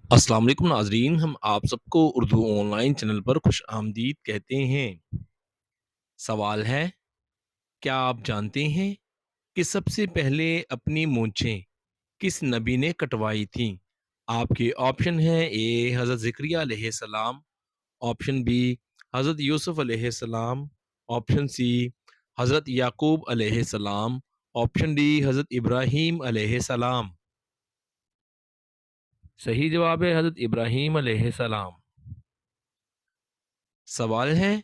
अस्सलाम वालेकुम नाज़रीन, हम आप सबको उर्दू ऑनलाइन चैनल पर खुश आमदीद कहते हैं। सवाल है, क्या आप जानते हैं कि सबसे पहले अपनी मूंछें किस नबी ने कटवाई थीं? आपके ऑप्शन हैं ए हज़रत ज़करिया अलैहिस्सलाम, ऑप्शन बी हज़रत यूसुफ अलैहिस्सलाम, ऑप्शन सी हज़रत याकूब अलैहिस्सलाम, ऑप्शन डी हज़रत इब्राहीम अलैहिस्सलाम। सही जवाब है हज़रत इब्राहीम अलैहिस्सलाम। सवाल है,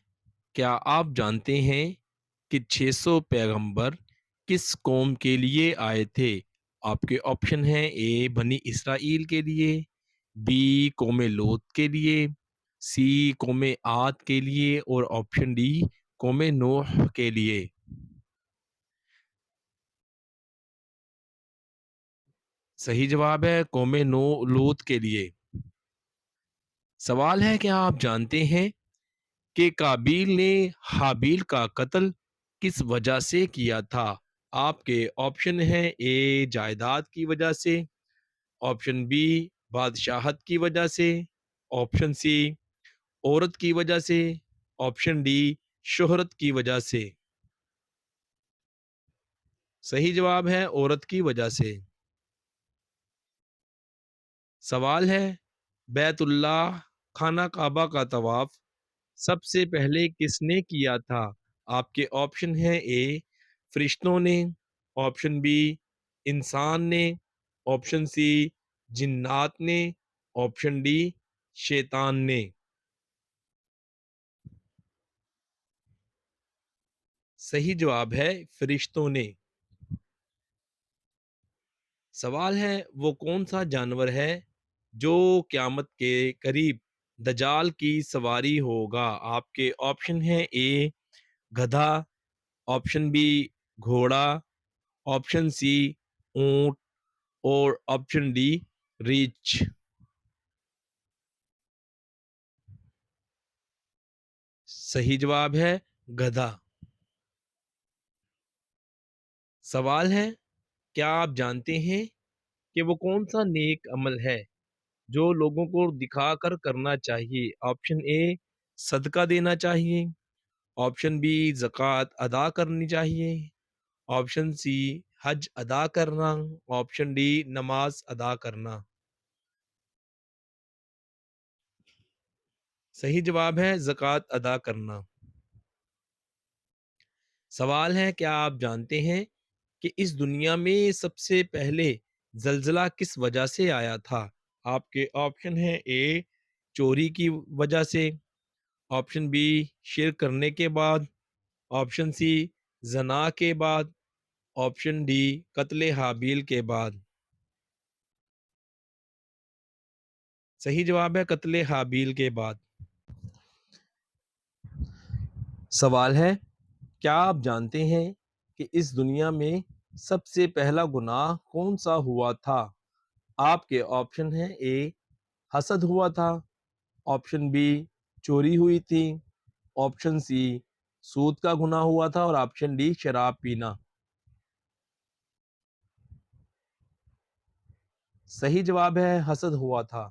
क्या आप जानते हैं कि 600 पैगंबर किस कौम के लिए आए थे? आपके ऑप्शन हैं ए बनी इसराइल के लिए, बी कौम लोत के लिए, सी कौम आद के लिए और ऑप्शन डी कौम नूह के लिए। सही जवाब है कौम नो लोत के लिए। सवाल है, क्या आप जानते हैं कि काबिल ने हाबिल का कत्ल किस वजह से किया था? आपके ऑप्शन हैं ए जायदाद की वजह से, ऑप्शन बी बादशाहत की वजह से, ऑप्शन सी औरत की वजह से, ऑप्शन डी शोहरत की वजह से। सही जवाब है औरत की वजह से। सवाल है, बैतुल्लाह खाना काबा का तवाफ सबसे पहले किसने किया था? आपके ऑप्शन हैं ए फरिश्तों ने, ऑप्शन बी इंसान ने, ऑप्शन सी जिन्नात ने, ऑप्शन डी शैतान ने। सही जवाब है फरिश्तों ने। सवाल है, वो कौन सा जानवर है जो क़यामत के करीब दजाल की सवारी होगा? आपके ऑप्शन हैं ए गधा, ऑप्शन बी घोड़ा, ऑप्शन सी ऊंट और ऑप्शन डी रीछ। सही जवाब है गधा। सवाल है, क्या आप जानते हैं कि वो कौन सा नेक अमल है जो लोगों को दिखाकर करना चाहिए? ऑप्शन ए सदका देना चाहिए, ऑप्शन बी ज़कात अदा करनी चाहिए, ऑप्शन सी हज अदा करना, ऑप्शन डी नमाज अदा करना। सही जवाब है ज़कात अदा करना। सवाल है, क्या आप जानते हैं कि इस दुनिया में सबसे पहले ज़ल्ज़ला किस वजह से आया था? आपके ऑप्शन हैं ए चोरी की वजह से, ऑप्शन बी शिर्क करने के बाद, ऑप्शन सी ज़ना के बाद, ऑप्शन डी कत्ले हाबिल के बाद। सही जवाब है कत्ले हाबिल के बाद। सवाल है, क्या आप जानते हैं कि इस दुनिया में सबसे पहला गुनाह कौन सा हुआ था? आपके ऑप्शन हैं ए हसद हुआ था, ऑप्शन बी चोरी हुई थी, ऑप्शन सी सूद का गुनाह हुआ था और ऑप्शन डी शराब पीना। सही जवाब है हसद हुआ था।